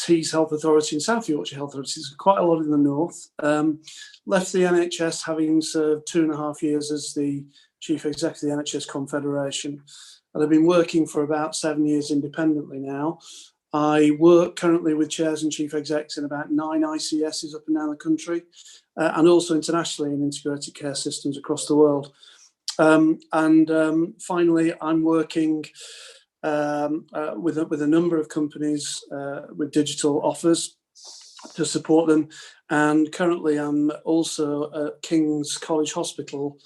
Tees Health Authority and South Yorkshire Health Authorities, quite a lot in the north. Left the NHS having served 2.5 years as the Chief Executive of the NHS Confederation. And I've been working for about 7 years independently now. I work currently with chairs and chief execs in about 9 ICSs up and down the country, and also internationally in integrated care systems across the world. Finally, I'm working with a number of companies with digital offers to support them. And currently I'm also at King's College Hospital,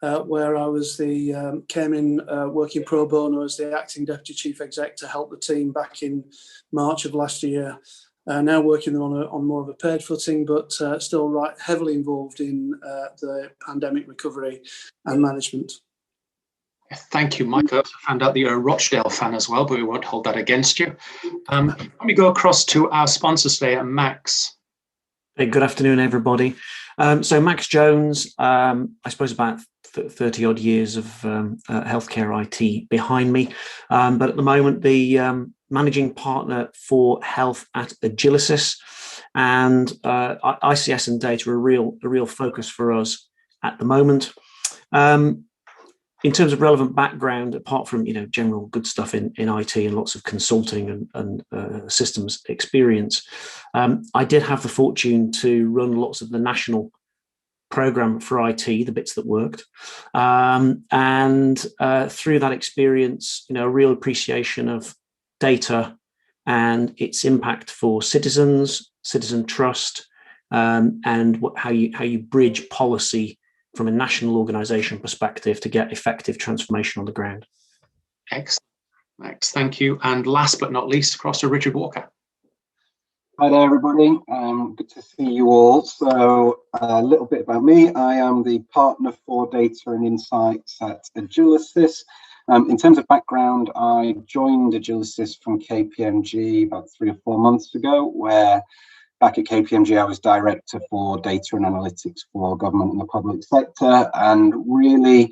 where I was came in working pro bono as the acting deputy chief exec to help the team back in March of last year. Now working on more of a paid footing, but still heavily involved in the pandemic recovery and management. Thank you, Mike. I also found out that you're a Rochdale fan as well, but we won't hold that against you. Let me go across to our sponsors today, Max. Hey, good afternoon, everybody. So Max Jones, I suppose about 30 odd years of healthcare IT behind me, but at the moment the managing partner for health at Agilisys, and ICS and data are a real focus for us at the moment. In terms of relevant background, apart from general good stuff in IT and lots of consulting and systems experience, I did have the fortune to run lots of the national program for IT, the bits that worked, and through that experience, a real appreciation of data and its impact for citizens, citizen trust, and how you bridge policy from a national organisation perspective to get effective transformation on the ground. Excellent, Max, thank you. And last but not least, across to Richard Walker. Hi there, everybody. Good to see you all. So a little bit about me. I am the partner for data and insights at Agilisys. In terms of background, I joined Agilisys from KPMG about 3 or 4 months ago, where back at KPMG, I was director for data and analytics for government and the public sector, and really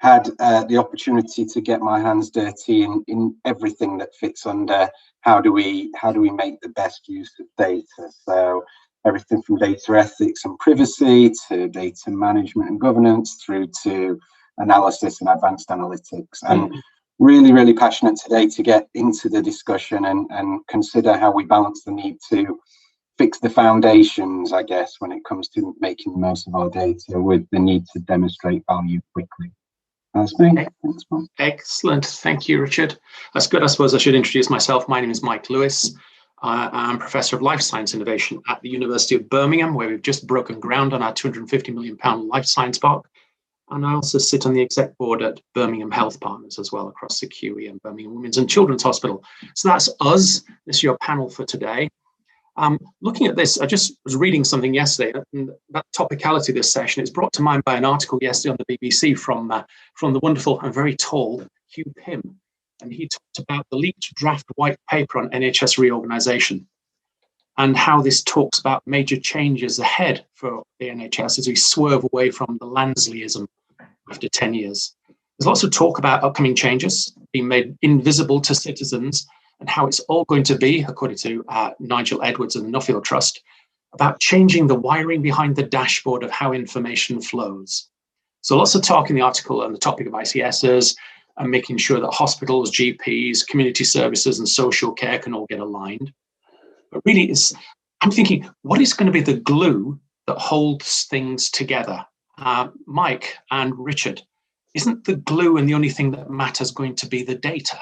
had the opportunity to get my hands dirty in everything that fits under how do we make the best use of data. So everything from data ethics and privacy to data management and governance through to analysis and advanced analytics. And really, really passionate today to get into the discussion and consider how we balance the need to fix the foundations, I guess, when it comes to making the most of our data with the need to demonstrate value quickly. That's me. Thanks, Mark. Excellent. Thank you, Richard. That's good. I suppose I should introduce myself. My name is Mike Lewis. I'm Professor of Life Science Innovation at the University of Birmingham, where we've just broken ground on our £250 million Life Science Park. And I also sit on the exec board at Birmingham Health Partners as well, across the QE and Birmingham Women's and Children's Hospital. So that's us. This is your panel for today. Looking at this, I just was reading something yesterday, and that topicality of this session is brought to mind by an article yesterday on the BBC from the wonderful and very tall Hugh Pym. And he talked about the leaked draft white paper on NHS reorganisation and how this talks about major changes ahead for the NHS as we swerve away from the Lansleyism after 10 years. There's lots of talk about upcoming changes being made invisible to citizens, and how it's all going to be, according to Nigel Edwards and the Nuffield Trust, about changing the wiring behind the dashboard of how information flows. So lots of talk in the article on the topic of ICSs and making sure that hospitals, GPs, community services and social care can all get aligned. But really, I'm thinking, what is going to be the glue that holds things together? Mike and Richard, isn't the glue and the only thing that matters going to be the data?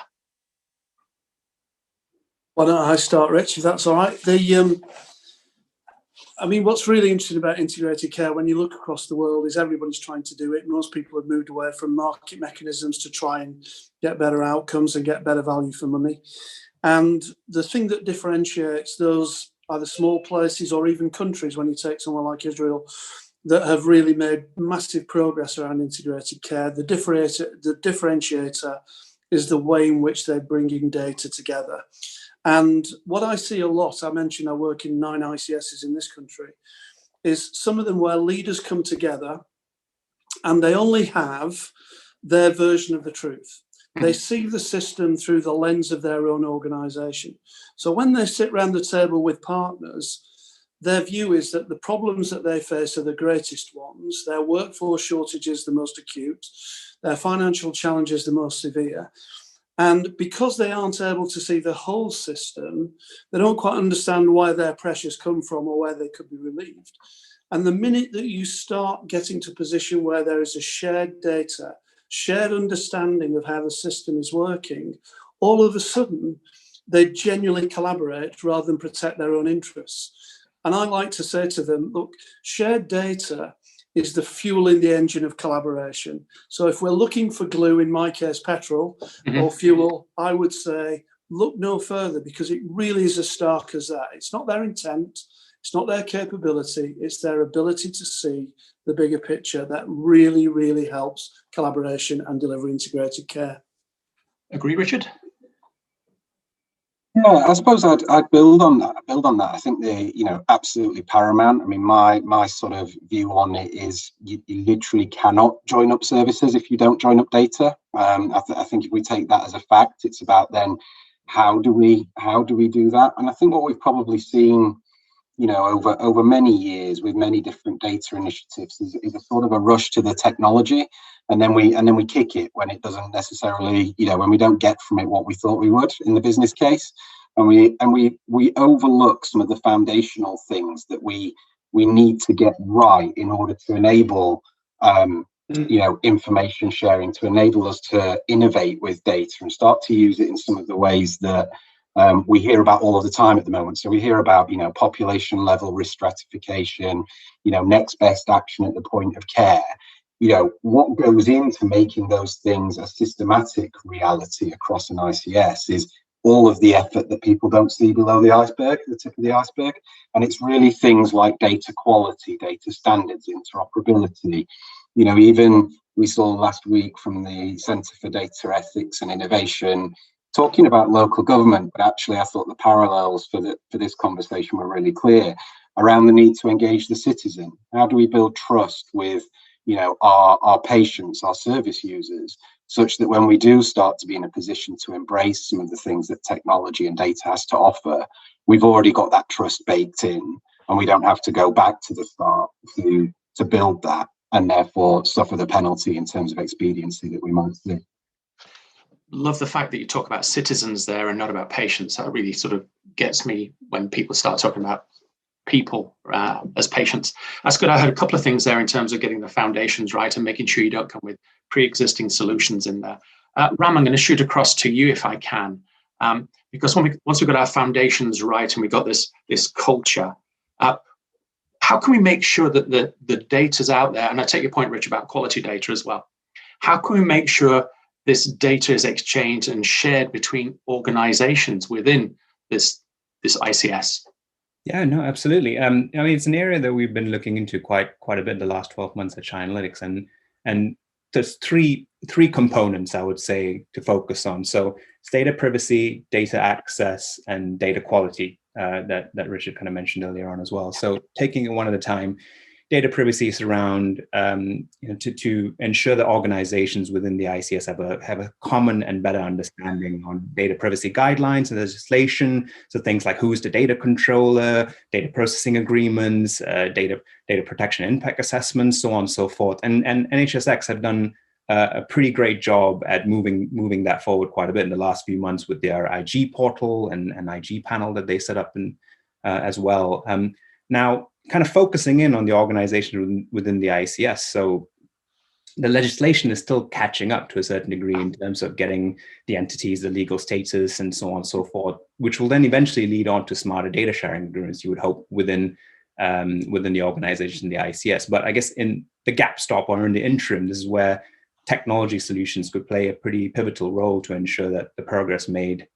Why don't I start, Rich, if that's all right? I mean, what's really interesting about integrated care when you look across the world is everybody's trying to do it. Most people have moved away from market mechanisms to try and get better outcomes and get better value for money. And the thing that differentiates those either small places or even countries, when you take somewhere like Israel, that have really made massive progress around integrated care, the differentiator is the way in which they're bringing data together. And what I see a lot, I mentioned I work in 9 ICSs in this country, is some of them where leaders come together and they only have their version of the truth. They see the system through the lens of their own organisation. So when they sit around the table with partners, their view is that the problems that they face are the greatest ones. Their workforce shortage is the most acute. Their financial challenge is the most severe. And because they aren't able to see the whole system, they don't quite understand where their pressures come from or where they could be relieved. And the minute that you start getting to a position where there is a shared data, shared understanding of how the system is working, all of a sudden, they genuinely collaborate rather than protect their own interests. And I like to say to them, look, shared data is the fuel in the engine of collaboration. So if we're looking for glue, in my case, petrol or fuel, I would say, look no further, because it really is as stark as that. It's not their intent, it's not their capability, it's their ability to see the bigger picture that really, really helps collaboration and deliver integrated care. Agree, Richard? Yeah, I suppose I'd build on that. I think they're, absolutely paramount. I mean, my sort of view on it is you literally cannot join up services if you don't join up data. I think if we take that as a fact, it's about then how do we do that? And I think what we've probably seen, over many years with many different data initiatives is a sort of a rush to the technology, and then we kick it when it doesn't necessarily, when we don't get from it what we thought we would in the business case, and we overlook some of the foundational things that we need to get right in order to enable information sharing, to enable us to innovate with data and start to use it in some of the ways that we hear about all of the time at the moment. So we hear about, population level risk stratification, next best action at the point of care. What goes into making those things a systematic reality across an ICS is all of the effort that people don't see below the iceberg, the tip of the iceberg. And it's really things like data quality, data standards, interoperability. Even we saw last week from the Centre for Data Ethics and Innovation talking about local government, but actually I thought the parallels for this conversation were really clear around the need to engage the citizen. How do we build trust with our patients, our service users, such that when we do start to be in a position to embrace some of the things that technology and data has to offer, we've already got that trust baked in, and we don't have to go back to the start to build that, and therefore suffer the penalty in terms of expediency that we might see. Love the fact that you talk about citizens there and not about patients. That really sort of gets me when people start talking about people as patients. That's good. I heard a couple of things there in terms of getting the foundations right and making sure you don't come with pre-existing solutions in there. Ram, I'm going to shoot across to you if I can, because once we've got our foundations right and we've got this culture, how can we make sure that the data's out there? And I take your point, Rich, about quality data as well. How can we make sure this data is exchanged and shared between organizations within this ICS? Yeah, no, absolutely. It's an area that we've been looking into quite a bit the last 12 months at Chi Analytics, and there's three components I would say to focus on. So it's data privacy, data access, and data quality that Richard kind of mentioned earlier on as well. So taking it one at a time. Data privacy is around to ensure that organizations within the ICS have a common and better understanding on data privacy guidelines and legislation. So things like who's the data controller, data processing agreements, data protection impact assessments, so on and so forth. And NHSX have done a pretty great job at moving that forward quite a bit in the last few months with their IG portal and IG panel that they set up as well. Now, kind of focusing in on the organization within the ICS. So the legislation is still catching up to a certain degree in terms of getting the entities, the legal status, and so on and so forth, which will then eventually lead on to smarter data sharing agreements, you would hope, within the organization, the ICS. But I guess in the gap stop or in the interim, this is where technology solutions could play a pretty pivotal role to ensure that the progress made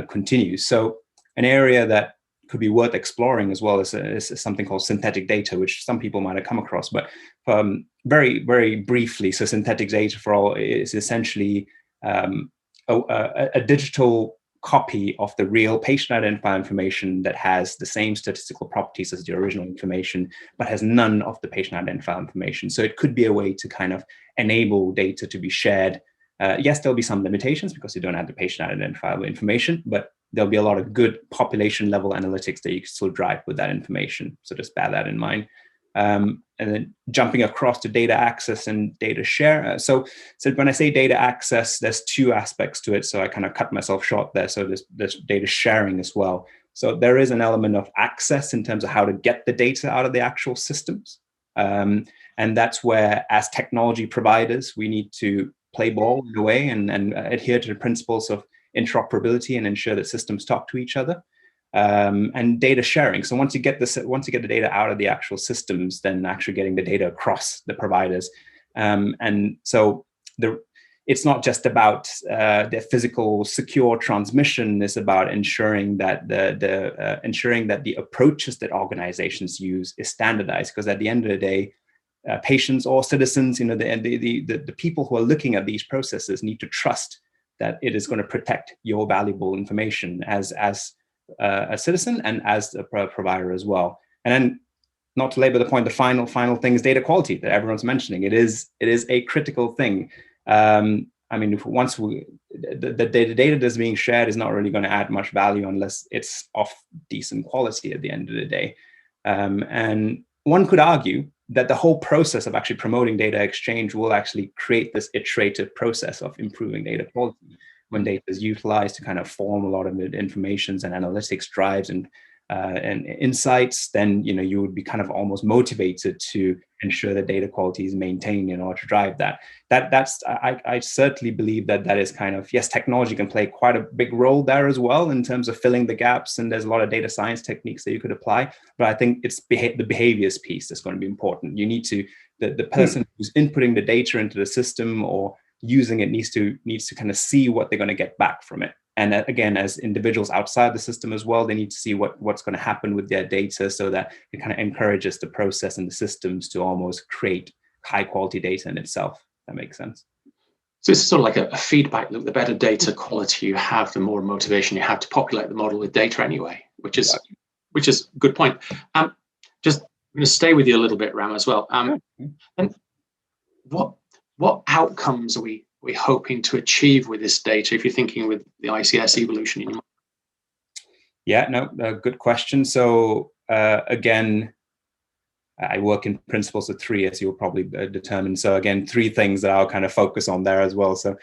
continues. So an area that could be worth exploring as well is something called synthetic data, which some people might have come across. But very, very briefly, so synthetic data for all is essentially a digital copy of the real patient identifier information that has the same statistical properties as the original information, but has none of the patient identifier information. So it could be a way to kind of enable data to be shared Yes, there'll be some limitations because you don't have the patient identifiable information, but there'll be a lot of good population level analytics that you can still drive with that information. So just bear that in mind. And then jumping across to data access and data share. So when I say data access, there's two aspects to it. So I kind of cut myself short there. So there's data sharing as well. So there is an element of access in terms of how to get the data out of the actual systems. And that's where, as technology providers, we need to play ball in a way and adhere to the principles of interoperability and ensure that systems talk to each other. And data sharing. So once you get the data out of the actual systems, then actually getting the data across the providers. And so it's not just about the physical secure transmission. It's about ensuring that the approaches that organizations use is standardized. Because at the end of the day, patients or citizens, the people who are looking at these processes need to trust that it is going to protect your valuable information as a citizen and as a provider as well. And then, not to labor the point, the final thing is data quality that everyone's mentioning. It is a critical thing. I mean, the data that's being shared is not really going to add much value unless it's of decent quality at the end of the day. And one could argue that the whole process of actually promoting data exchange will actually create this iterative process of improving data quality. When data is utilized to kind of form a lot of informations and analytics drives and insights, then you would be kind of almost motivated to ensure that data quality is maintained in order to drive that. I certainly believe that is kind of, yes, technology can play quite a big role there as well in terms of filling the gaps, and there's a lot of data science techniques that you could apply. But I think it's the behaviors piece that's going to be important. You need to the person who's inputting the data into the system or using it needs to kind of see what they're going to get back from it. And again, as individuals outside the system as well, they need to see what's going to happen with their data so that it kind of encourages the process and the systems to almost create high quality data in itself. That makes sense. So it's sort of like a feedback loop. The better data quality you have, the more motivation you have to populate the model with data anyway, which is a good point. Just I'm going to stay with you a little bit, Ram, as well. And what outcomes are we hoping to achieve with this data, if you're thinking with the ICS evolution in your mind? Yeah, no, good question. So again, I work in principles of three, as you'll probably determine. So again, three things that I'll kind of focus on there as well. So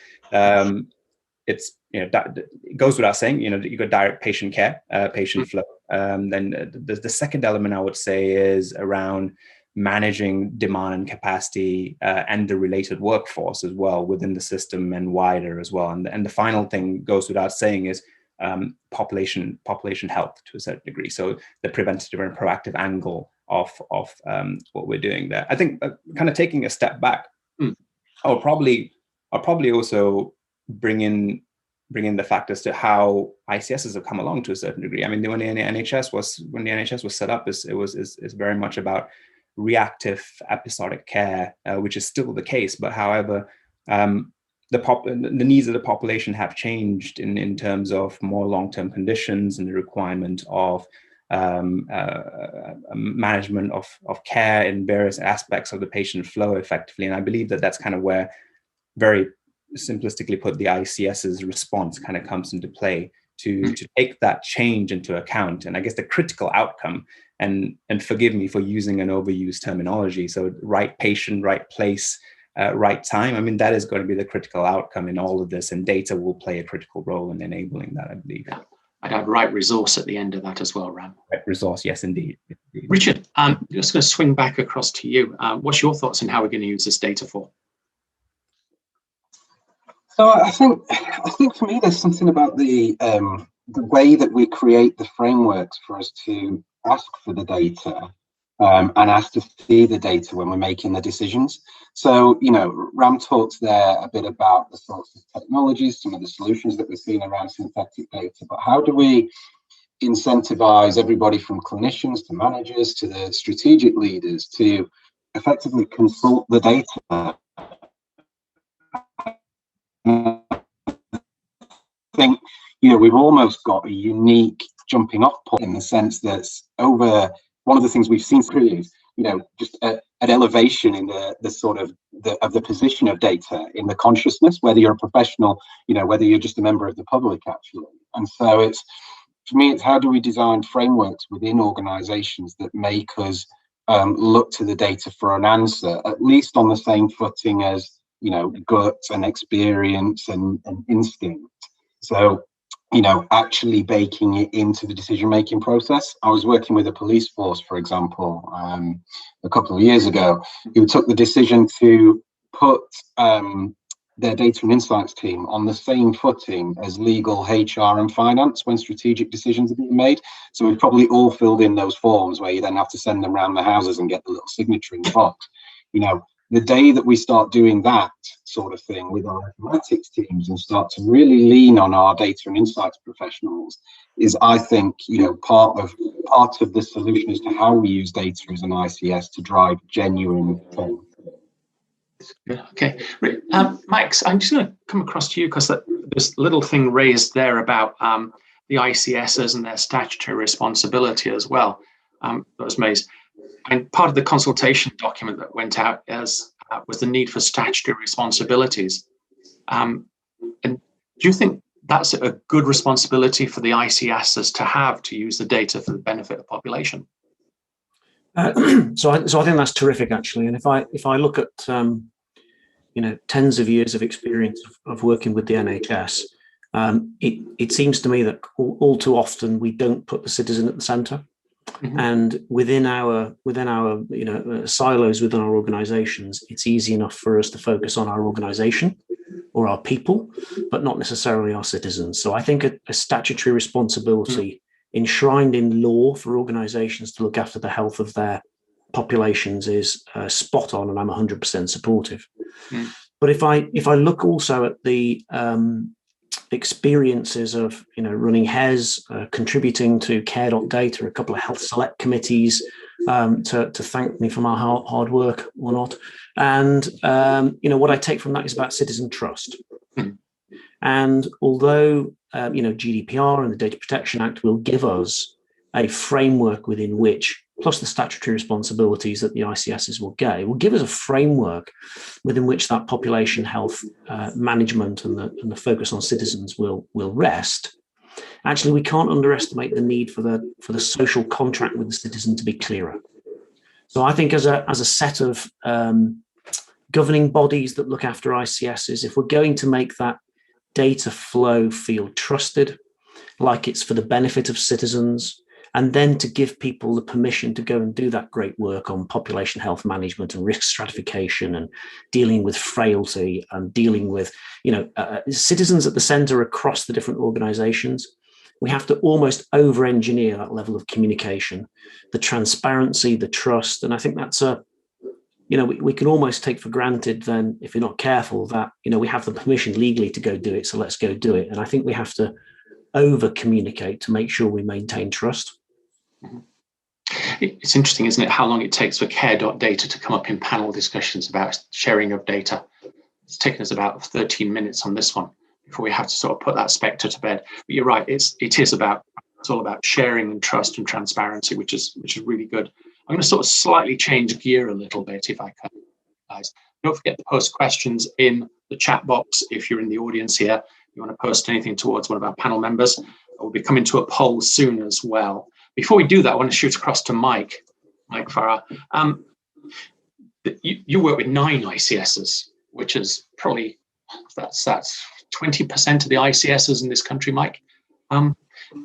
it's, it goes without saying, you got direct patient care, patient flow. Then the second element I would say is around managing demand and capacity and the related workforce as well within the system and wider as well. And the final thing goes without saying is population health to a certain degree. So the preventative and proactive angle of what we're doing there. I think kind of taking a step back, I'll probably also bring in the factors to how ICSs have come along to a certain degree. I mean, when the NHS was set up, it was very much about reactive episodic care, which is still the case. But however, the needs of the population have changed in terms of more long-term conditions and the requirement of management of care in various aspects of the patient flow effectively. And I believe that that's kind of where, very simplistically put, the ICS's response kind of comes into play to take that change into account. And I guess the critical outcome, and forgive me for using an overused terminology, so right patient, right place, right time. I mean, that is going to be the critical outcome in all of this, and data will play a critical role in enabling that, I believe. I'd add right resource at the end of that as well, Ram. Right resource, yes, indeed. Richard, I'm just going to swing back across to you. What's your thoughts on how we're going to use this data for? So I think for me, there's something about the way that we create the frameworks for us to ask for the data and ask to see the data when we're making the decisions. So, Ram talked there a bit about the sorts of technologies, some of the solutions that we're seeing around synthetic data, but how do we incentivize everybody from clinicians to managers to the strategic leaders to effectively consult the data? I think, we've almost got a unique jumping off point in the sense that one of the things we've seen through is just an elevation in the sort of the position of data in the consciousness, whether you're a professional, whether you're just a member of the public, actually. And so for me, it's how do we design frameworks within organizations that make us look to the data for an answer, at least on the same footing as, gut and experience and instinct. So, actually baking it into the decision-making process. I was working with a police force, for example, a couple of years ago, who took the decision to put their data and insights team on the same footing as legal, HR and finance when strategic decisions are being made. So we've probably all filled in those forms where you then have to send them around the houses and get the little signature in the box. The day that we start doing that sort of thing with our informatics teams and start to really lean on our data and insights professionals is, I think, part of the solution as to how we use data as an ICS to drive genuine change. Okay, Mike, I'm just going to come across to you because this little thing raised there about the ICSs and their statutory responsibility as well. Rosemary, and part of the consultation document that went out was the need for statutory responsibilities. And do you think that's a good responsibility for the ICSs to have to use the data for the benefit of the population? So I think that's terrific, actually. And if I look at tens of years of experience of working with the NHS, it seems to me that all too often we don't put the citizen at the centre. Mm-hmm. And within our silos within our organisations, it's easy enough for us to focus on our organisation or our people, but not necessarily our citizens. So I think a statutory responsibility enshrined in law for organisations to look after the health of their populations is spot on, and I'm 100% supportive. But if I look also at the experiences of running HES, contributing to care.data, a couple of health select committees to thank me for my hard work or not, and what I take from that is about citizen trust. And although GDPR and the Data Protection Act will give us a framework within which, plus the statutory responsibilities that the ICSs will get, it will give us a framework within which that population health management and the focus on citizens will rest. Actually, we can't underestimate the need for the social contract with the citizen to be clearer. So I think as a set of governing bodies that look after ICSs, if we're going to make that data flow feel trusted, like it's for the benefit of citizens, and then to give people the permission to go and do that great work on population health management and risk stratification and dealing with frailty and dealing with citizens at the centre across the different organisations, we have to almost over-engineer that level of communication, the transparency, the trust. And I think that's we can almost take for granted then, if you're not careful, that we have the permission legally to go do it, so let's go do it. And I think we have to over-communicate to make sure we maintain trust. It's interesting, isn't it, how long it takes for care.data to come up in panel discussions about sharing of data. It's taken us about 13 minutes on this one before we have to sort of put that spectre to bed. But you're right, it's all about sharing and trust and transparency, which is really good. I'm going to sort of slightly change gear a little bit, if I can, guys. Don't forget to post questions in the chat box if you're in the audience here. If you want to post anything towards one of our panel members, we'll be coming to a poll soon as well. Before we do that, I want to shoot across to Mike Farah. You work with 9 ICSs, which is probably, that's 20% of the ICSs in this country, Mike.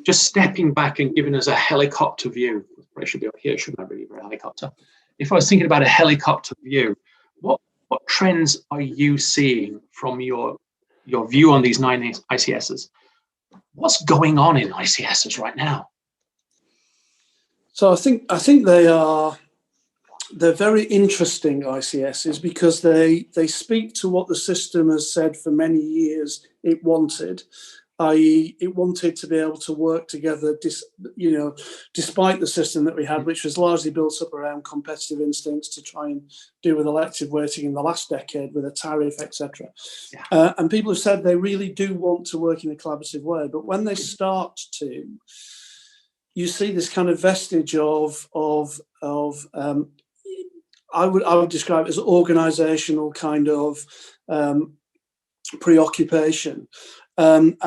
Just stepping back and giving us a helicopter view. I should be up here, shouldn't I, really, for a helicopter? If I was thinking about a helicopter view, what trends are you seeing from your view on these 9 ICSs? What's going on in ICSs right now? So I think they're very interesting ICSs because they speak to what the system has said for many years it wanted, i.e. it wanted to be able to work together, despite the system that we had, which was largely built up around competitive instincts to try and do with elective waiting in the last decade with a tariff, etc. Yeah. And people have said they really do want to work in a collaborative way, but when they start to, you see this kind of vestige of I would describe it as organisational kind of preoccupation. And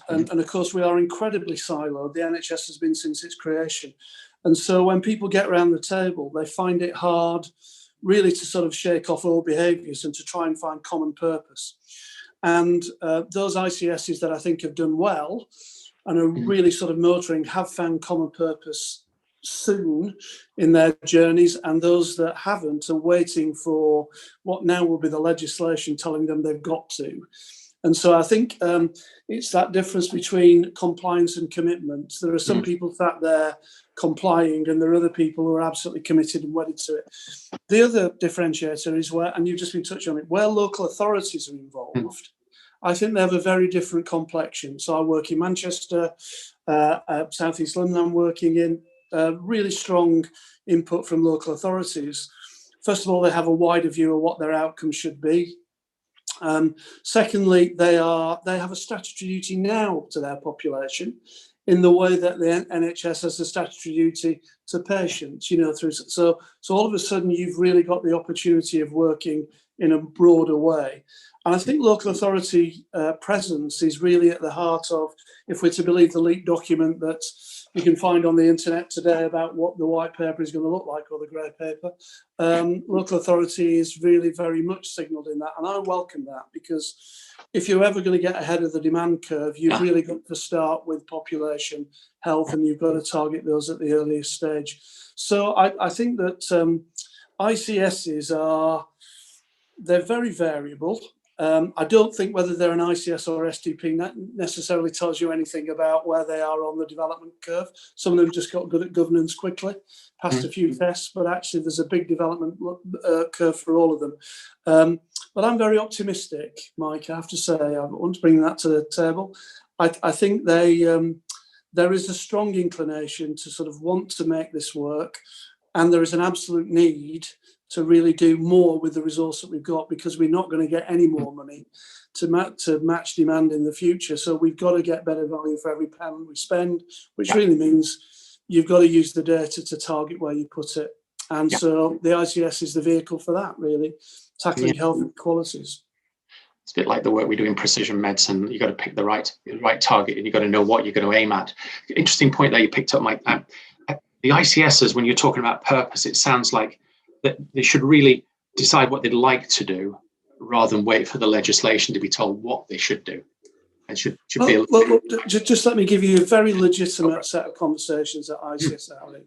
of course, we are incredibly siloed. The NHS has been since its creation. And so when people get around the table, they find it hard really to sort of shake off old behaviours and to try and find common purpose. And those ICSs that I think have done well and are really sort of motoring have found common purpose soon in their journeys, and those that haven't are waiting for what now will be the legislation telling them they've got to. And so I think it's that difference between compliance and commitment. There are some people sat there complying, and there are other people who are absolutely committed and wedded to it. The other differentiator is where, and you've just been touching on it, where local authorities are involved. I think they have a very different complexion. So I work in Manchester, South East London I'm working in, really strong input from local authorities. First of all, they have a wider view of what their outcomes should be. Secondly, they have a statutory duty now to their population in the way that the NHS has a statutory duty to patients, so all of a sudden you've really got the opportunity of working in a broader way. And I think local authority presence is really at the heart of, if we're to believe the leaked document that you can find on the internet today about what the white paper is going to look like, or the grey paper, local authority is really very much signalled in that. And I welcome that, because if you're ever going to get ahead of the demand curve, you've really got to start with population health, and you've got to target those at the earliest stage. So I think that ICSs they're very variable. I don't think whether they're an ICS or STP necessarily tells you anything about where they are on the development curve. Some of them just got good at governance quickly, passed a few tests, but actually there's a big development curve for all of them. But I'm very optimistic, Mike, I have to say. I want to bring that to the table. I think there is a strong inclination to sort of want to make this work, and there is an absolute need to really do more with the resource that we've got, because we're not going to get any more money to match demand in the future. So we've got to get better value for every pound we spend, which really means you've got to use the data to target where you put it. And so the ICS is the vehicle for that, really, tackling health inequalities. It's a bit like the work we do in precision medicine. You've got to pick the right target, and you've got to know what you're going to aim at. Interesting point there you picked up, Mike. The ICSs, when you're talking about purpose, it sounds like that they should really decide what they'd like to do rather than wait for the legislation to be told what they should do. It should be. Just let me give you a very legitimate set of conversations that ICS are having.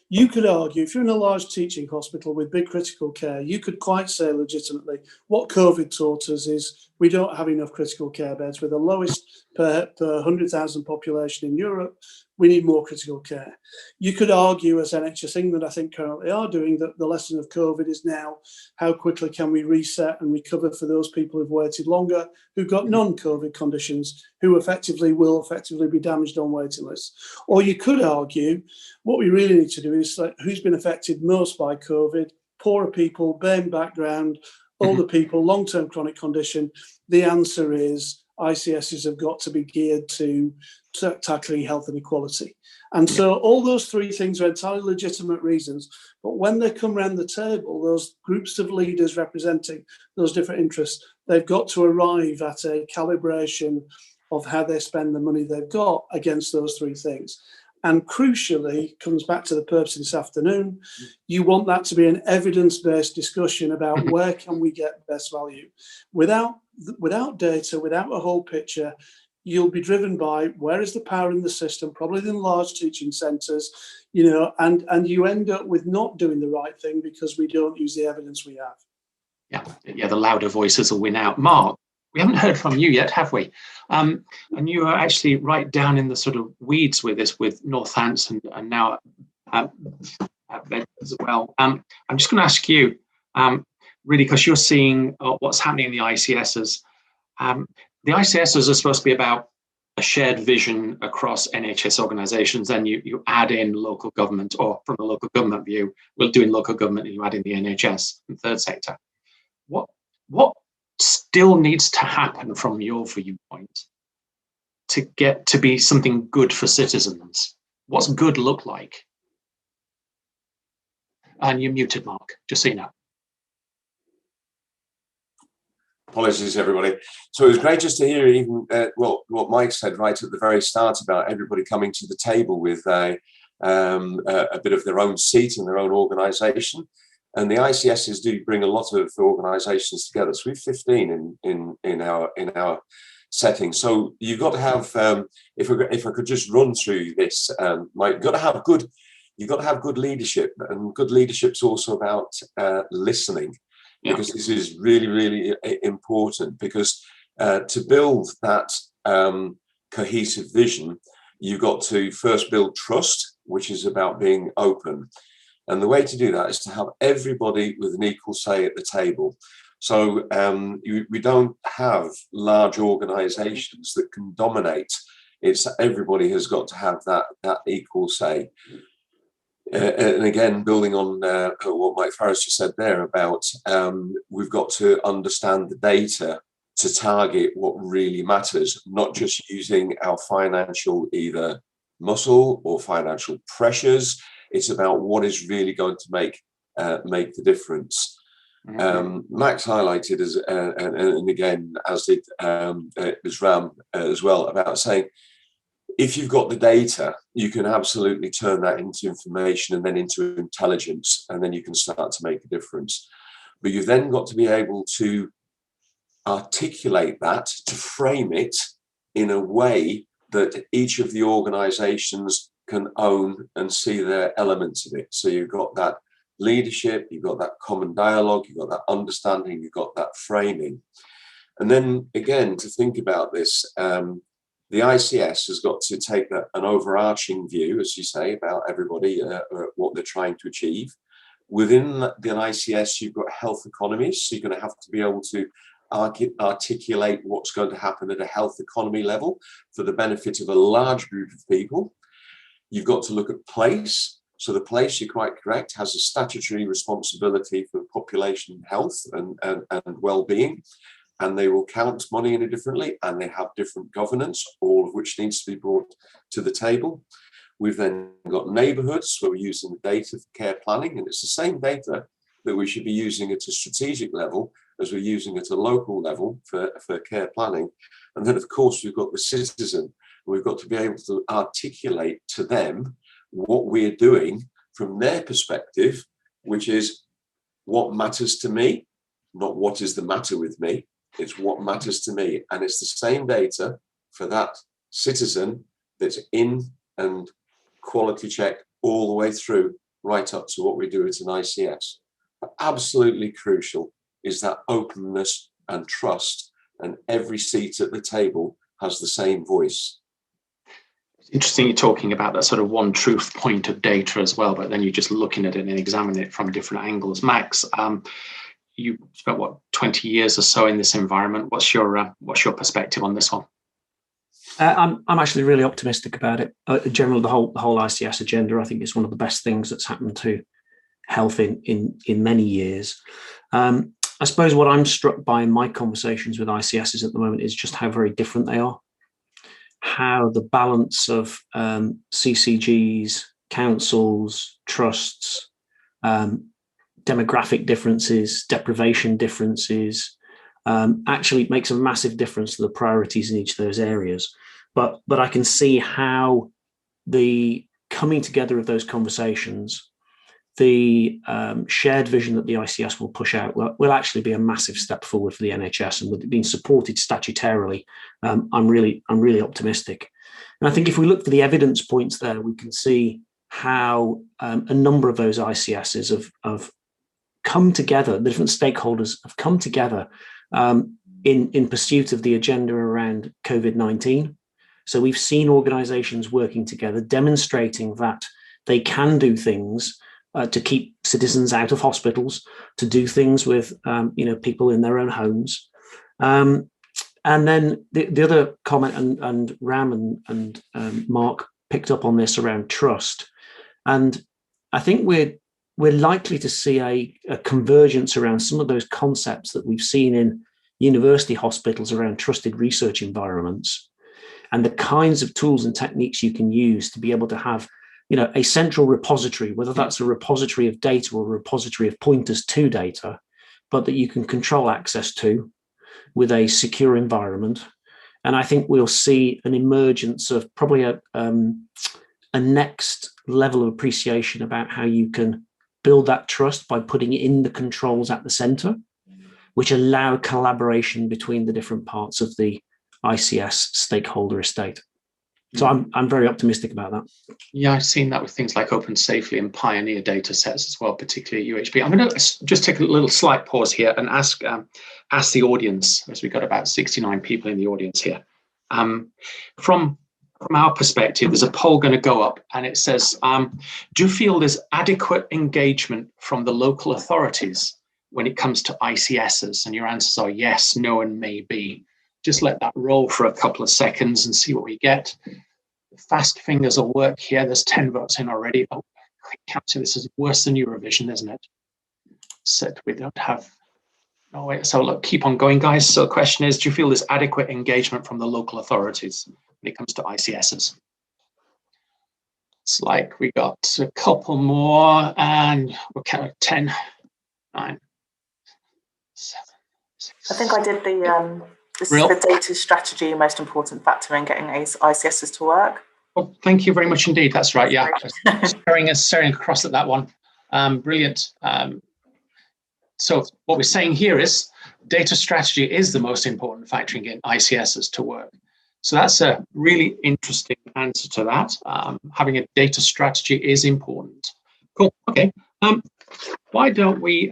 You could argue, if you're in a large teaching hospital with big critical care, you could quite say legitimately, what COVID taught us is we don't have enough critical care beds. We're the lowest per 100,000 population in Europe. We need more critical care. You could argue, as NHS England, I think, currently are doing, that the lesson of COVID is now how quickly can we reset and recover for those people who've waited longer, who've got non-COVID conditions, who will effectively be damaged on waiting lists. Or you could argue what we really need to do is like, who's been affected most by COVID? Poorer people, BAME background, older people, long-term chronic condition. The answer is ICSs have got to be geared to tackling health inequality. And so all those three things are entirely legitimate reasons, but when they come around the table, those groups of leaders representing those different interests, they've got to arrive at a calibration of how they spend the money they've got against those three things. And crucially, comes back to the purpose this afternoon, you want that to be an evidence-based discussion about where can we get best value. Without data, without a whole picture, you'll be driven by where is the power in the system, probably in large teaching centres, and you end up with not doing the right thing because we don't use the evidence we have. Yeah, the louder voices will win out. Mark, we haven't heard from you yet, have we? And you are actually right down in the sort of weeds with this, with Northants and now at as well. I'm just going to ask you, really, because you're seeing what's happening in the ICSs. The ICSs are supposed to be about a shared vision across NHS organisations, and you add in local government, or from the local government view, we're doing local government and you add in the NHS and third sector. What still needs to happen from your viewpoint to get to be something good for citizens? What's good look like? And you're muted, Mark, just so you know. Apologies, everybody. So it was great just to hear even what Mike said right at the very start about everybody coming to the table with a bit of their own seat and their own organisation. And the ICSs do bring a lot of organisations together. So we've 15 in our setting. So you've got to have, if I could just run through this, Mike, you've got to have good leadership, and good leadership's also about listening. Because this is really, really important, because to build that cohesive vision, you've got to first build trust, which is about being open. And the way to do that is to have everybody with an equal say at the table. So we don't have large organizations that can dominate. It's everybody has got to have that equal say. And again, building on what Mike Farah just said there about we've got to understand the data to target what really matters, not just using our financial either muscle or financial pressures. It's about what is really going to make the difference. Max highlighted, and again, as did Ram as well, about saying, if you've got the data, you can absolutely turn that into information and then into intelligence, and then you can start to make a difference. But you've then got to be able to articulate that, to frame it in a way that each of the organizations can own and see their elements of it. So you've got that leadership, you've got that common dialogue, you've got that understanding, you've got that framing. And then again, to think about this, the ICS has got to take an overarching view, as you say, about everybody, what they're trying to achieve. Within the ICS, you've got health economies, so you're going to have to be able to articulate what's going to happen at a health economy level for the benefit of a large group of people. You've got to look at place. So the place, you're quite correct, has a statutory responsibility for population health and well-being. And they will count money in it differently, and they have different governance, all of which needs to be brought to the table. We've then got neighbourhoods where we're using the data for care planning, and it's the same data that we should be using at a strategic level as we're using at a local level for care planning. And then, of course, we've got the citizen. We've got to be able to articulate to them what we're doing from their perspective, which is what matters to me, not what is the matter with me. It's what matters to me. And it's the same data for that citizen that's in and quality check all the way through, right up to what we do at an ICS. But absolutely crucial is that openness and trust, and every seat at the table has the same voice. It's interesting you're talking about that sort of one truth point of data as well, but then you're just looking at it and examining it from different angles. Max, you spent 20 years or so in this environment. What's your perspective on this one? I'm actually really optimistic about it. Generally, the whole ICS agenda, I think, is one of the best things that's happened to health in many years. I suppose what I'm struck by in my conversations with ICSs at the moment is just how very different they are. How the balance of CCGs, councils, trusts, demographic differences, deprivation differences, actually makes a massive difference to the priorities in each of those areas. But I can see how the coming together of those conversations, the shared vision that the ICS will push out will actually be a massive step forward for the NHS, and with it being supported statutorily, I'm really optimistic. And I think if we look for the evidence points there, we can see how a number of those ICSs have come together. The different stakeholders have come together in pursuit of the agenda around COVID-19. So we've seen organizations working together, demonstrating that they can do things to keep citizens out of hospitals, to do things with people in their own homes. And then the other comment, and Ram and Mark picked up on this around trust. And I think we're likely to see a convergence around some of those concepts that we've seen in university hospitals around trusted research environments, and the kinds of tools and techniques you can use to be able to have, a central repository, whether that's a repository of data or a repository of pointers to data, but that you can control access to, with a secure environment. And I think we'll see an emergence of probably a next level of appreciation about how you can build that trust by putting in the controls at the center, which allow collaboration between the different parts of the ICS stakeholder estate. So I'm very optimistic about that. Yeah, I've seen that with things like Open Safely and Pioneer data sets as well, particularly at UHB. I'm going to just take a little slight pause here and ask the audience, as we've got about 69 people in the audience here. From our perspective, there's a poll going to go up, and it says, do you feel there's adequate engagement from the local authorities when it comes to ICSs? And your answers are yes, no, and maybe. Just let that roll for a couple of seconds and see what we get. Fast fingers will work here. There's 10 votes in already. Oh, counting this is worse than Eurovision, isn't it? So we don't have. Oh wait. So look, keep on going, guys. So the question is, do you feel there's adequate engagement from the local authorities when it comes to ICSs? It's like we got a couple more, and we're counting 10, 9, 7, 6. I think I did the. This is the data strategy, most important factor in getting ICSs to work. Oh, thank you very much indeed. That's right. Yeah, staring across at that one. Brilliant. So what we're saying here is data strategy is the most important factor in getting ICSs to work. So that's a really interesting answer to that. Having a data strategy is important. Cool. Okay. Why don't we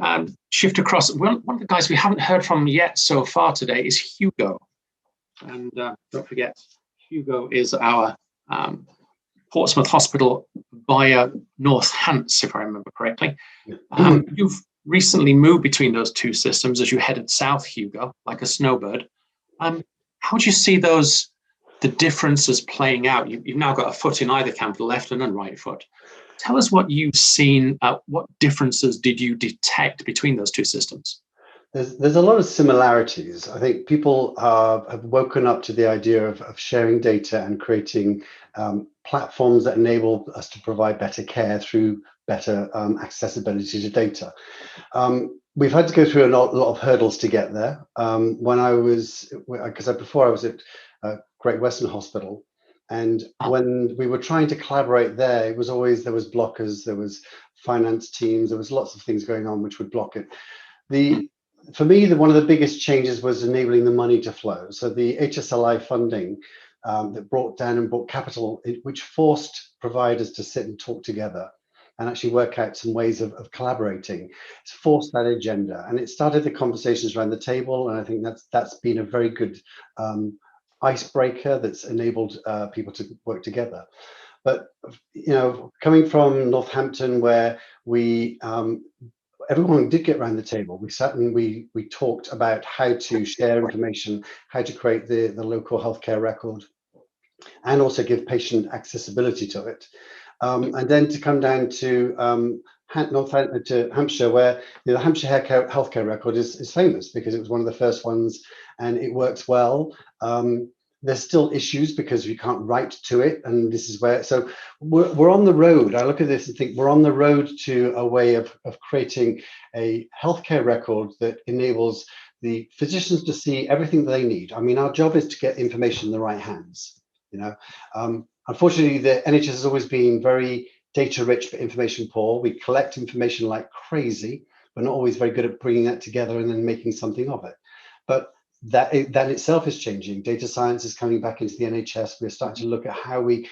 shift across? One of the guys we haven't heard from yet so far today is Hugo. And don't forget, Hugo is our Portsmouth Hospital via North Hants, if I remember correctly. You've recently moved between those two systems as you headed south, Hugo, like a snowbird. How do you see the differences playing out? You've now got a foot in either camp, the left and right foot. Tell us what you've seen. What differences did you detect between those two systems? There's a lot of similarities. I think people have woken up to the idea of sharing data and creating platforms that enable us to provide better care through better accessibility to data. We've had to go through a lot of hurdles to get there. When I was, before I was at Great Western Hospital, and when we were trying to collaborate there, there was blockers, there was finance teams, there was lots of things going on which would block it. For me, one of the biggest changes was enabling the money to flow. So the HSLI funding that brought capital, which forced providers to sit and talk together and actually work out some ways of collaborating. It's forced that agenda, and it started the conversations around the table. And I think that's been a very good icebreaker that's enabled people to work together. But coming from Northampton, where everyone did get around the table, we talked about how to share information, how to create the local healthcare record, and also give patient accessibility to it. And then to come down to Hampshire, where the Hampshire healthcare record is famous because it was one of the first ones and it works well. There's still issues because you can't write to it, and this is where, so we're on the road. I look at this and think we're on the road to a way of creating a healthcare record that enables the physicians to see everything they need. I mean, our job is to get information in the right hands. Unfortunately, the NHS has always been very data rich but information poor. We collect information like crazy. We're not always very good at bringing that together and then making something of it. But that itself is changing. Data science is coming back into the NHS. We're starting to look at how we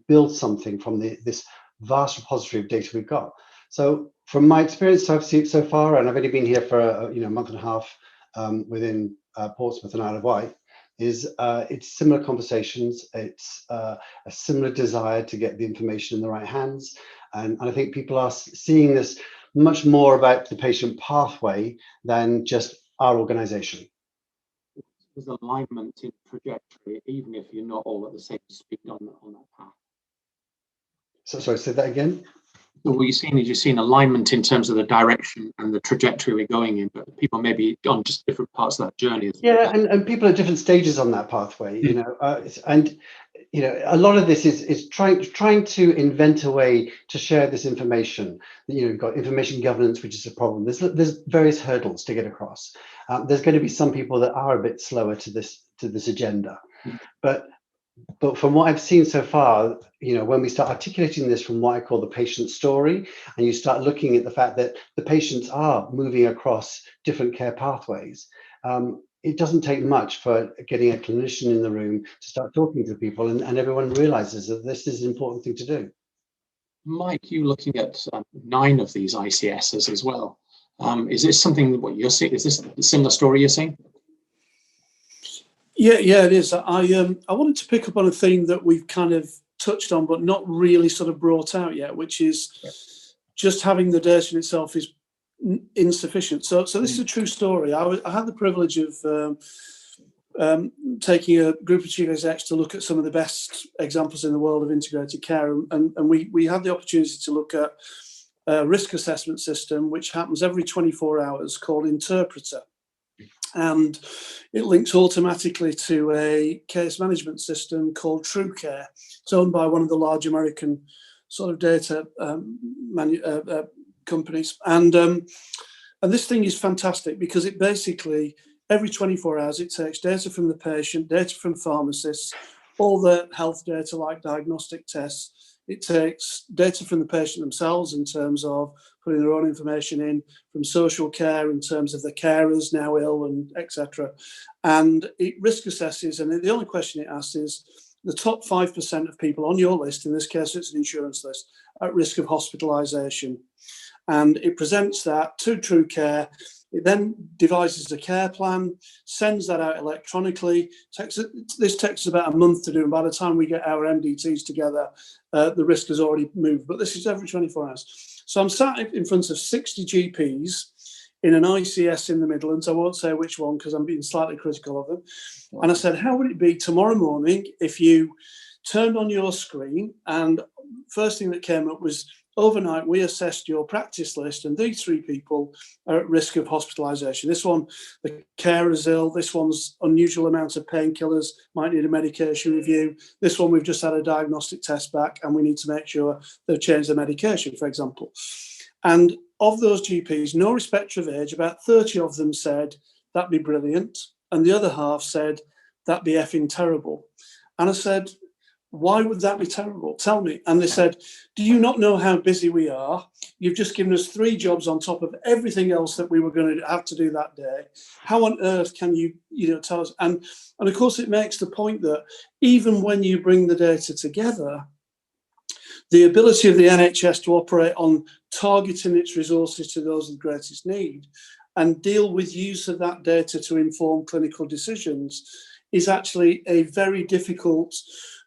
build something from this vast repository of data we've got. So from my experience I've seen so far, and I've only been here for a month and a half within Portsmouth and Isle of Wight, it's similar conversations. It's a similar desire to get the information in the right hands, and I think people are seeing this much more about the patient pathway than just our organisation. There's alignment in trajectory, even if you're not all at the same speed on that path. So sorry, say that again. So what you're seeing is you're seeing alignment in terms of the direction and the trajectory we're going in, but people may be on just different parts of that journey. Yeah, and people at different stages on that pathway, and you know, a lot of this is trying to invent a way to share this information. You know, you've got information governance, which is a problem. There's various hurdles to get across. There's going to be some people that are a bit slower to this agenda, but from what I've seen so far, you know, when we start articulating this from what I call the patient story, and you start looking at the fact that the patients are moving across different care pathways, it doesn't take much for getting a clinician in the room to start talking to people, and everyone realizes that this is an important thing to do. Mike, you looking at 9 of these ICSs as well. Is this something what you're seeing? Is this a similar story you're seeing? Yeah, it is. I wanted to pick up on a theme that we've kind of touched on, but not really sort of brought out yet, which is just having the data in itself is insufficient. So this is a true story. I had the privilege of taking a group of chief execs to look at some of the best examples in the world of integrated care, and we had the opportunity to look at a risk assessment system which happens every 24 hours called Interpreter. And it links automatically to a case management system called TrueCare. It's owned by one of the large American sort of data companies. And this thing is fantastic because it basically, every 24 hours, it takes data from the patient, data from pharmacists, all the health data like diagnostic tests. It takes data from the patient themselves in terms of putting their own information in, from social care in terms of the carers now ill and etc. And it risk assesses, and the only question it asks is the top 5% of people on your list, in this case it's an insurance list, at risk of hospitalisation. And it presents that to TrueCare. It then devises a care plan, sends that out electronically. This takes about a month to do, and by the time we get our MDTs together, the risk has already moved. But this is every 24 hours. So I'm sat in front of 60 GPs in an ICS in the Midlands. I won't say which one because I'm being slightly critical of them. And I said, how would it be tomorrow morning if you turned on your screen and first thing that came up was, overnight, we assessed your practice list, and these 3 people are at risk of hospitalisation. This one, the carer is ill. This one's unusual amounts of painkillers, might need a medication review. This one, we've just had a diagnostic test back, and we need to make sure they've changed their medication, for example. And of those GPs, no respect of age, about 30 of them said, that'd be brilliant. And the other half said, that'd be effing terrible. And I said, why would that be terrible? Tell me. And they said, do you not know how busy we are? You've just given us 3 jobs on top of everything else that we were going to have to do that day. How on earth can you tell us? And of course, it makes the point that even when you bring the data together, the ability of the NHS to operate on targeting its resources to those with greatest need and deal with use of that data to inform clinical decisions is actually a very difficult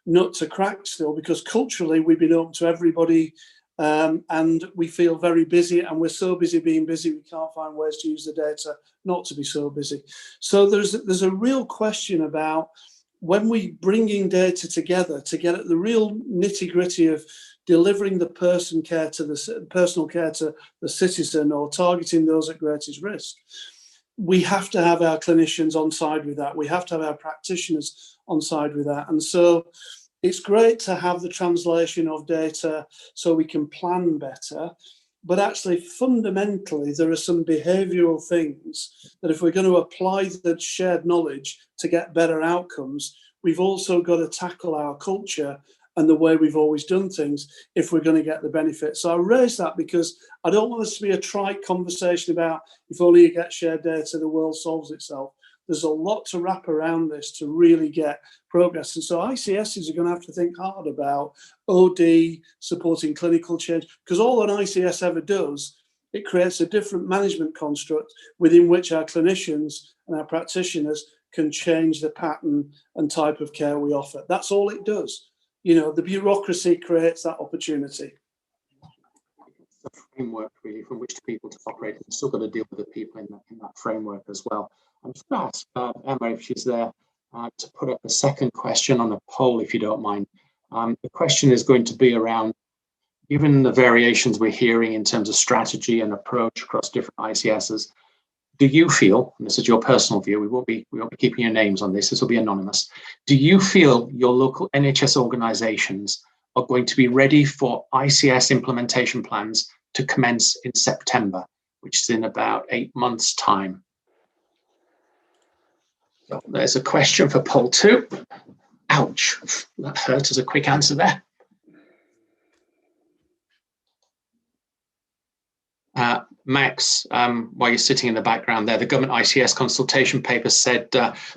nut to crack still, because culturally we've been open to everybody, and we feel very busy, and we're so busy being busy we can't find ways to use the data not to be so busy. So there's a real question about when we bringing data together to get at the real nitty-gritty of delivering the personal care to the citizen, or targeting those at greatest risk. We have to have our clinicians on side with that. We have to have our practitioners on side with that. And so it's great to have the translation of data so we can plan better. But actually, fundamentally, there are some behavioural things that if we're going to apply the shared knowledge to get better outcomes, we've also got to tackle our culture and the way we've always done things if we're going to get the benefit. So I raise that because I don't want this to be a trite conversation about if only you get shared data, the world solves itself. There's a lot to wrap around this to really get progress. And so ICSs are going to have to think hard about OD, supporting clinical change, because all an ICS ever does, it creates a different management construct within which our clinicians and our practitioners can change the pattern and type of care we offer. That's all it does. The bureaucracy creates that opportunity. The framework really from which people to operate, and still got to deal with the people in that framework as well. I'm just going to ask Emma, if she's there, to put up a second question on a poll, if you don't mind. The question is going to be around, given the variations we're hearing in terms of strategy and approach across different ICSs, do you feel, and this is your personal view, we won't be keeping your names on this will be anonymous, do you feel your local NHS organisations are going to be ready for ICS implementation plans to commence in September, which is in about 8 months' time? So there's a question for poll 2. Ouch, that hurt as a quick answer there. Max, while you're sitting in the background there, the government ICS consultation paper said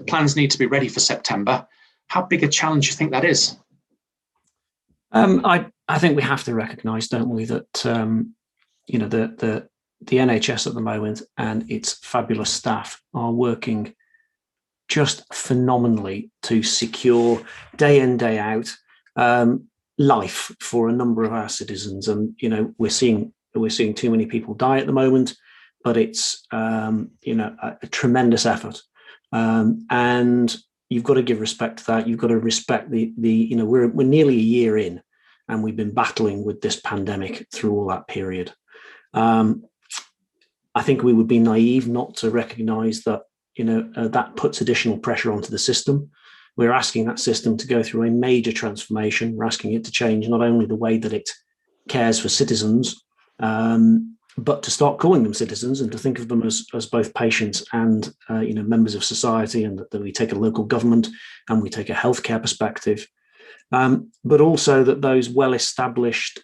plans need to be ready for September. How big a challenge do you think that is? I think we have to recognise, don't we, that you know, the NHS at the moment and its fabulous staff are working just phenomenally to secure day in, day out life for a number of our citizens. And you know, we're seeing too many people die at the moment, but it's you know, a tremendous effort, and you've got to give respect to that. You've got to respect the you know, we're nearly a year in, and we've been battling with this pandemic through all that period. I think we would be naive not to recognise that, you know, that puts additional pressure onto the system. We're asking that system to go through a major transformation. We're asking it to change not only the way that it cares for citizens, but to start calling them citizens and to think of them as both patients and you know, members of society, and that we take a local government and we take a healthcare perspective, but also that those well-established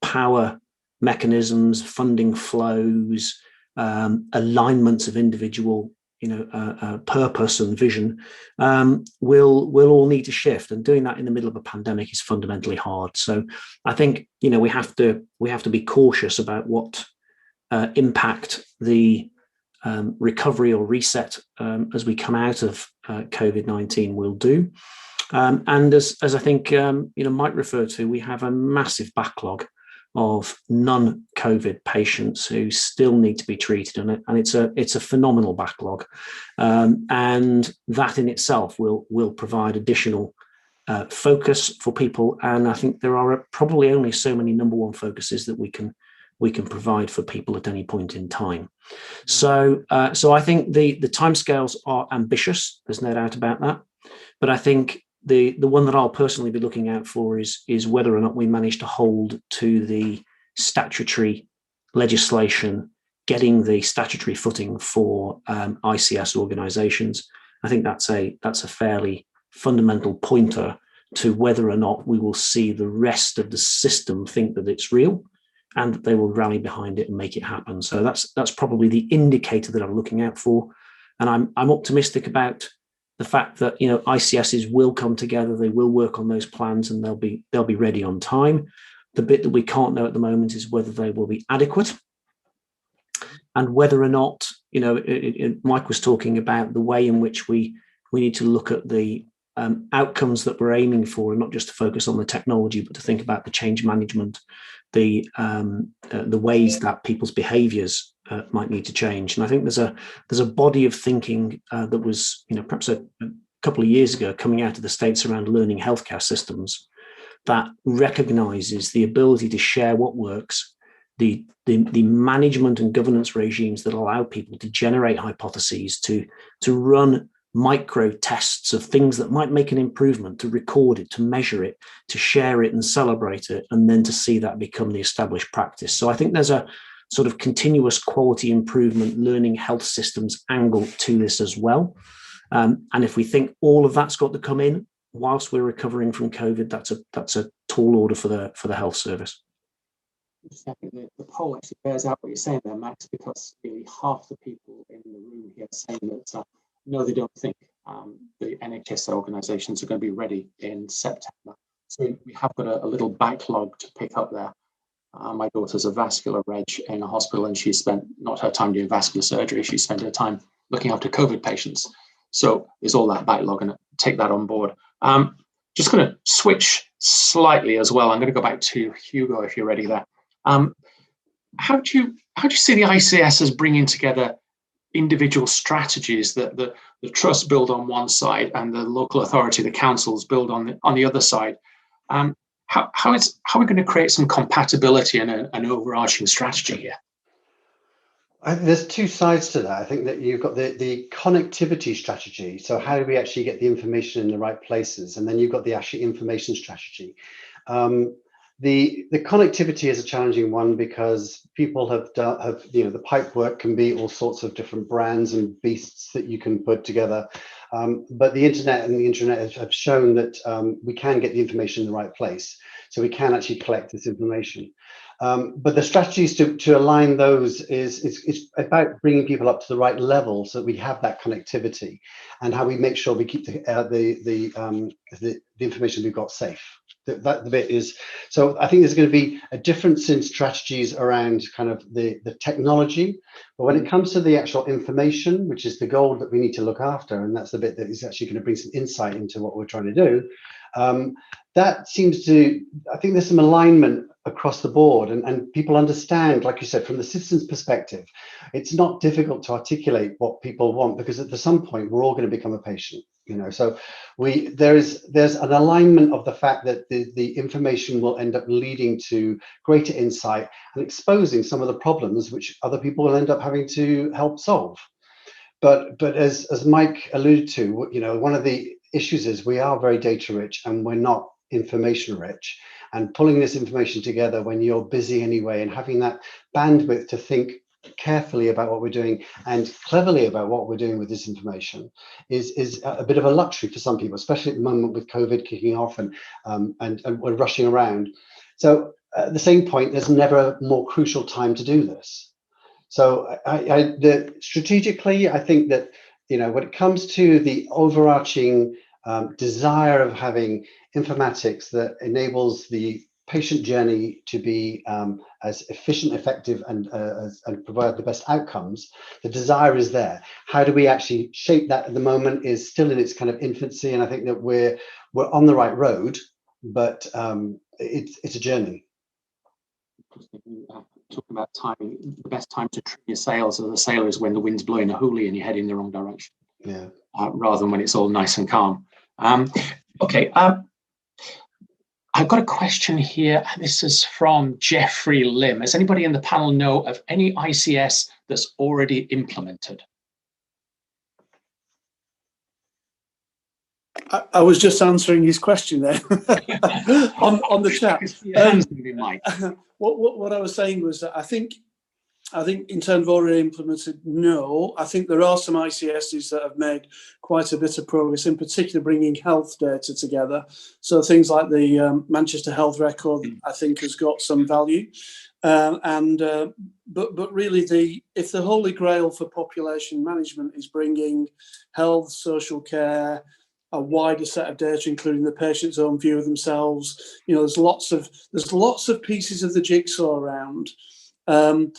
power mechanisms, funding flows, alignments of individual, you know, purpose and vision will all need to shift, and doing that in the middle of a pandemic is fundamentally hard. So I think, you know, we have to be cautious about what impact the recovery or reset as we come out of COVID-19 will do. And as I think you know, Mike referred to, we have a massive backlog of non-COVID patients who still need to be treated, and it's a phenomenal backlog, and that in itself will provide additional focus for people. And I think there are probably only so many number one focuses that we can provide for people at any point in time. So I think the timescales are ambitious. There's no doubt about that, but I think the one that I'll personally be looking out for is whether or not we manage to hold to the statutory legislation, getting the statutory footing for ICS organisations. I think that's a fairly fundamental pointer to whether or not we will see the rest of the system think that it's real, and that they will rally behind it and make it happen. So that's probably the indicator that I'm looking out for, and I'm optimistic about the fact that, you know, ICSs will come together, they will work on those plans, and they'll be ready on time. The bit that we can't know at the moment is whether they will be adequate, and whether or not, you know, Mike was talking about the way in which we need to look at the outcomes that we're aiming for, and not just to focus on the technology, but to think about the change management, the ways that people's behaviours might need to change. And I think there's a body of thinking that was, you know, perhaps a couple of years ago coming out of the States around learning healthcare systems that recognises the ability to share what works, the management and governance regimes that allow people to generate hypotheses, to run micro tests of things that might make an improvement, to record it, to measure it, to share it and celebrate it, and then to see that become the established practice. So I think there's a sort of continuous quality improvement learning health systems angle to this as well. And if we think all of that's got to come in whilst we're recovering from COVID, that's a tall order for the health service. I think the poll actually bears out what you're saying there, Max, because really half the people in the room here are saying that no, they don't think the NHS organisations are going to be ready in September. So we have got a little backlog to pick up there. My daughter's a vascular reg in a hospital, and she spent not her time doing vascular surgery, she spent her time looking after COVID patients. So there's all that backlog, and take that on board. Just going to switch slightly as well. I'm going to go back to Hugo, if you're ready there. How do you see the ICS as bringing together individual strategies that the trust build on one side and the local authority, the councils, build on the other side? How are we going to create some compatibility and an overarching strategy here? There's two sides to that. I think that you've got the connectivity strategy. So how do we actually get the information in the right places? And then you've got the actually information strategy. The connectivity is a challenging one because people have the pipe work can be all sorts of different brands and beasts that you can put together. But the internet have shown that we can get the information in the right place. So we can actually collect this information. But the strategies to align those is about bringing people up to the right level so that we have that connectivity, and how we make sure we keep the information we've got safe. That bit is, so I think there's going to be a difference in strategies around kind of the technology, but when it comes to the actual information, which is the goal that we need to look after, and that's the bit that is actually going to bring some insight into what we're trying to do, that seems to, I think there's some alignment across the board, and people understand, like you said, from the citizen's perspective, it's not difficult to articulate what people want, because at some point we're all going to become a patient, you know. So there's an alignment of the fact that the information will end up leading to greater insight and exposing some of the problems which other people will end up having to help solve. But as Mike alluded to, you know, one of the issues is we are very data rich and we're not information rich, and pulling this information together when you're busy anyway, and having that bandwidth to think carefully about what we're doing and cleverly about what we're doing with this information is a bit of a luxury for some people, especially at the moment with COVID kicking off and we're rushing around. So at the same point, there's never a more crucial time to do this. So strategically, I think that, you know, when it comes to the overarching desire of having informatics that enables the patient journey to be as efficient, effective, and provide the best outcomes, the desire is there. How do we actually shape that at the moment is still in its kind of infancy, and I think that we're on the right road, but it's a journey. Talking about timing, the best time to trim your sails as a sailor is when the wind's blowing a hoolie and you're heading in the wrong direction. Yeah. Rather than when it's all nice and calm. Okay. I've got a question here. This is from Jeffrey Lim. Does anybody in the panel know of any ICS that's already implemented? I was just answering his question there on the chat. What I was saying was that I think in terms of already implemented, no. I think there are some ICSs that have made quite a bit of progress, in particular bringing health data together. So things like the Manchester Health Record, I think, has got some value. But really, if the holy grail for population management is bringing health, social care, a wider set of data, including the patient's own view of themselves, you know, there's lots of pieces of the jigsaw around. I'm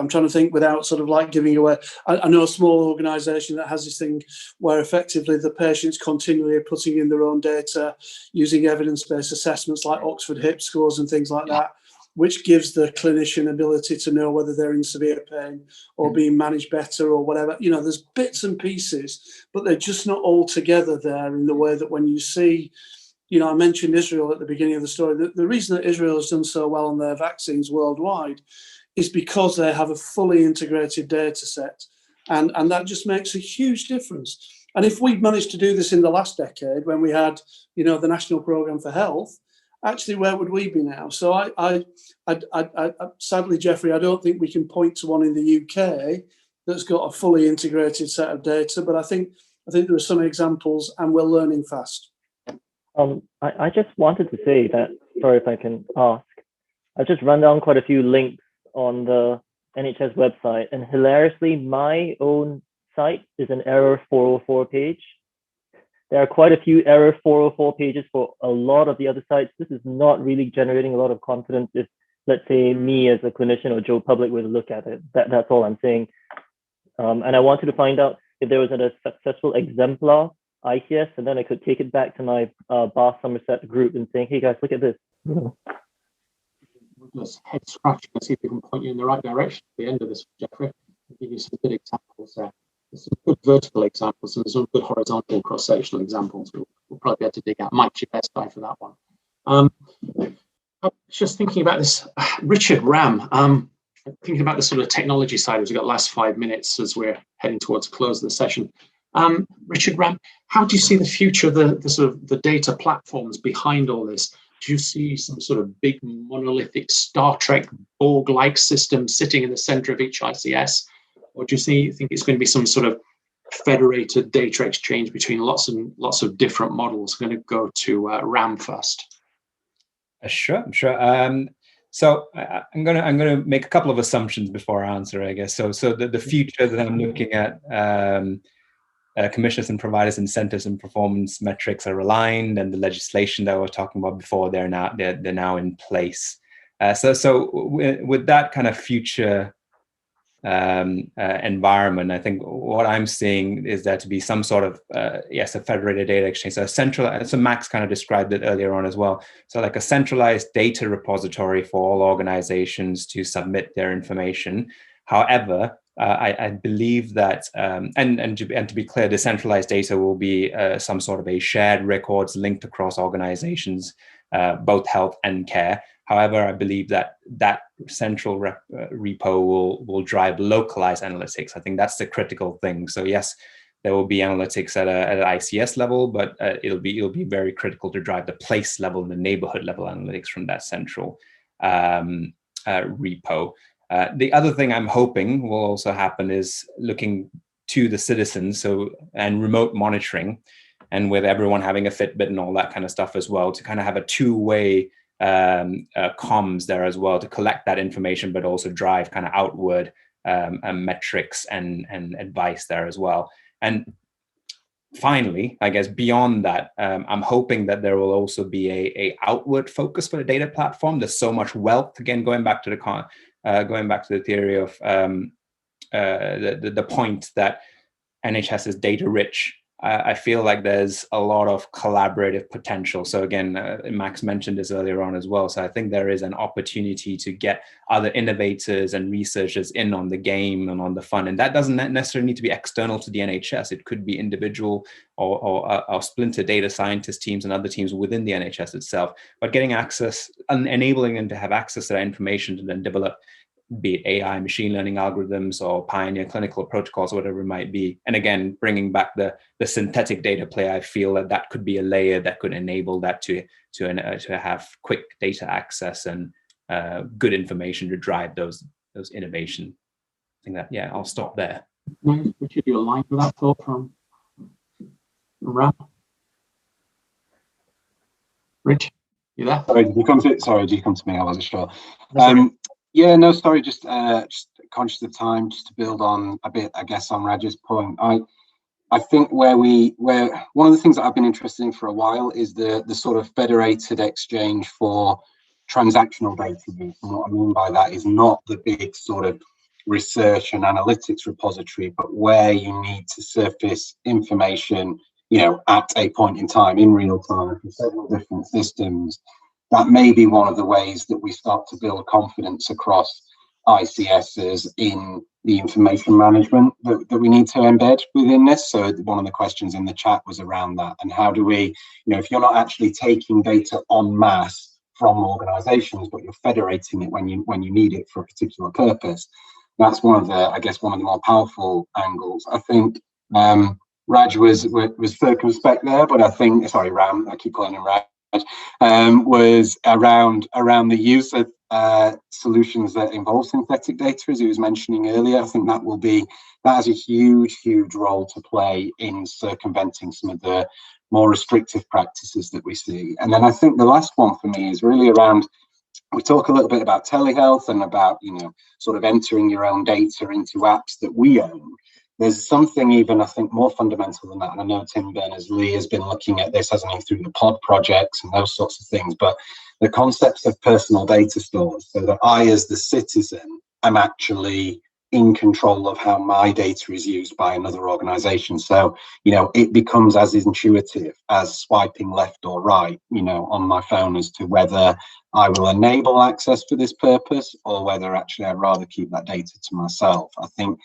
trying to think without sort of like giving away. I know a small organisation that has this thing where effectively the patients continually are putting in their own data using evidence-based assessments like Oxford HIP scores and things like that, which gives the clinician ability to know whether they're in severe pain or being managed better or whatever. You know, there's bits and pieces, but they're just not all together there in the way that when you see, you know, I mentioned Israel at the beginning of the story. The reason that Israel has done so well on their vaccines worldwide is because they have a fully integrated data set. And that just makes a huge difference. And if we'd managed to do this in the last decade, when we had, you know, the National Programme for Health, actually, where would we be now? So I sadly, Jeffrey, I don't think we can point to one in the UK that's got a fully integrated set of data, but I think there are some examples, and we're learning fast. I just wanted to say that, sorry if I can ask, I've just run down quite a few links on the NHS website, and hilariously, my own site is an error 404 page. There are quite a few error 404 pages for a lot of the other sites. This is not really generating a lot of confidence if, let's say, me as a clinician or Joe Public would look at it. That's all I'm saying. And I wanted to find out if there was a successful exemplar ICS, and then I could take it back to my Bath Somerset group and saying, hey guys, look at this. Just head scratching and see if we can point you in the right direction at the end of this, Jeffrey. I'll give you some good examples there. There's some good vertical examples and some good horizontal cross-sectional examples. We'll probably be able to dig out. Mike's your best guy for that one. I was just thinking about this. Richard Ram, thinking about the sort of technology side, we've got the last 5 minutes as we're heading towards the close of the session. Richard, Ram, how do you see the future of the sort of the data platforms behind all this? Do you see some sort of big monolithic Star Trek Borg-like system sitting in the center of each ICS? Or do you think it's going to be some sort of federated data exchange between lots of different models? I'm going to go to Ram first. Sure. So I'm gonna make a couple of assumptions before I answer, I guess. So the future that I'm looking at, commissioners and providers' incentives and performance metrics are aligned, and the legislation that we were talking about before, they're now in place. So with that kind of future environment, I think what I'm seeing is there to be some sort of a federated data exchange. So so Max kind of described it earlier on as well. So like a centralized data repository for all organizations to submit their information. However, I believe that, and to be clear, decentralized data will be some sort of a shared records linked across organizations, both health and care. However, I believe that central repo will drive localized analytics. I think that's the critical thing. So yes, there will be analytics at an ICS level, but it'll be very critical to drive the place level and the neighborhood level analytics from that central repo. The other thing I'm hoping will also happen is looking to the citizens, and remote monitoring, and with everyone having a Fitbit and all that kind of stuff as well, to kind of have a two-way comms there as well, to collect that information, but also drive kind of outward metrics and advice there as well. And finally, I guess beyond that, I'm hoping that there will also be a outward focus for the data platform. There's so much wealth. Again, going back to the theory of the point that NHS is data rich. I feel like there's a lot of collaborative potential. So again, Max mentioned this earlier on as well. So I think there is an opportunity to get other innovators and researchers in on the game and on the fun. And that doesn't necessarily need to be external to the NHS. It could be individual or splinter data scientist teams and other teams within the NHS itself. But getting access and enabling them to have access to that information to then develop, be it AI, machine learning algorithms, or pioneer clinical protocols, whatever it might be. And again, bringing back the synthetic data play, I feel that could be a layer that could enable that to have quick data access and good information to drive those innovation. I think that, I'll stop there. Richard, you align with that thought from Ram? Rich, you there? Sorry, did you come to me? I wasn't sure. Just conscious of time, just to build on a bit, I guess, on Raj's point. I think where one of the things that I've been interested in for a while is the sort of federated exchange for transactional data use. And what I mean by that is not the big sort of research and analytics repository, but where you need to surface information, at a point in time, in real time, from several different systems. That may be one of the ways that we start to build confidence across ICSs in the information management that we need to embed within this. So one of the questions in the chat was around that. And how do we, if you're not actually taking data en masse from organizations, but you're federating it when you need it for a particular purpose, that's one of the more powerful angles. I think Raj was circumspect there, but I think, sorry, Ram, I keep calling him Raj, was around the use of solutions that involve synthetic data, as he was mentioning earlier. I think that has a huge role to play in circumventing some of the more restrictive practices that we see. And then I think the last one for me is really around, we talk a little bit about telehealth and about, sort of entering your own data into apps that we own. There's something even, I think, more fundamental than that. And I know Tim Berners-Lee has been looking at this, hasn't he, through the pod projects and those sorts of things. But the concepts of personal data stores, so that I, as the citizen, am actually in control of how my data is used by another organization. So, it becomes as intuitive as swiping left or right, on my phone as to whether I will enable access for this purpose or whether actually I'd rather keep that data to myself. I think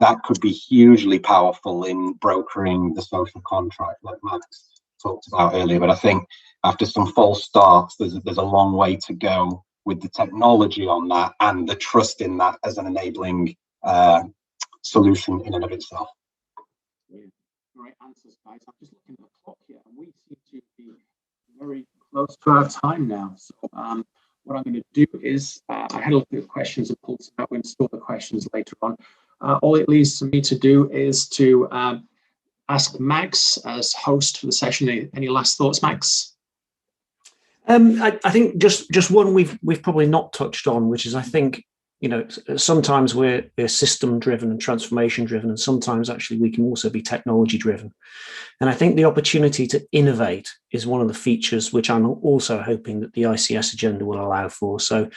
that could be hugely powerful in brokering the social contract, like Max talked about earlier. But I think after some false starts, there's a long way to go with the technology on that and the trust in that as an enabling solution in and of itself. Yeah. Great answers, guys. I'm just looking at the clock here, and we seem to be very close to our time now. So what I'm going to do is, I had a look at the questions and pulled some out. We're going to store the questions later on. All it leaves for me to do is to ask Max as host for the session. Any last thoughts, Max? I think just one we've probably not touched on, which is, I think, you know, sometimes we're system driven and transformation driven, and sometimes actually we can also be technology driven. And I think the opportunity to innovate is one of the features which I'm also hoping that the ICS agenda will allow for. So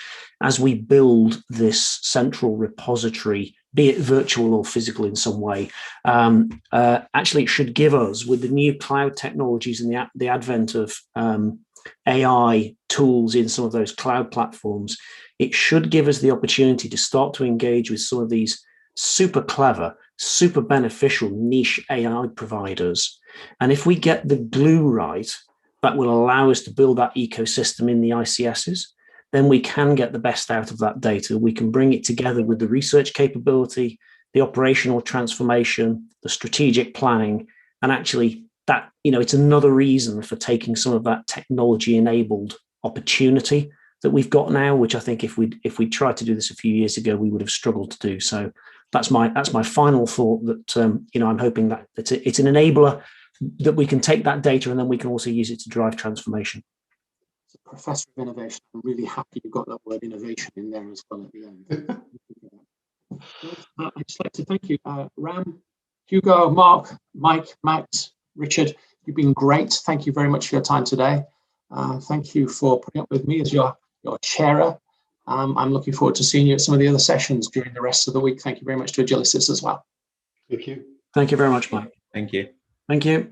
as we build this central repository, be it virtual or physical in some way, actually it should give us, with the new cloud technologies and the advent of AI tools in some of those cloud platforms, it should give us the opportunity to start to engage with some of these super clever, super beneficial niche AI providers. And if we get the glue right, that will allow us to build that ecosystem in the ICSs, then we can get the best out of that data. We can bring it together with the research capability, the operational transformation, the strategic planning, and actually that, you know, it's another reason for taking some of that technology enabled opportunity that we've got now, which I think if we tried to do this a few years ago, we would have struggled to do. So that's my final thought, that you know, I'm hoping that it's an enabler, that we can take that data and then we can also use it to drive transformation. As a professor of innovation, I'm really happy you've got that word innovation in there as well at the end. I'd just like to thank you, Ram, Hugo, Mark, Mike, Max, Richard. You've been great. Thank you very much for your time today. Thank you for putting up with me as your chairer. I'm looking forward to seeing you at some of the other sessions during the rest of the week. Thank you very much to Agilisys as well. Thank you. Thank you very much, Mike. Thank you. Thank you.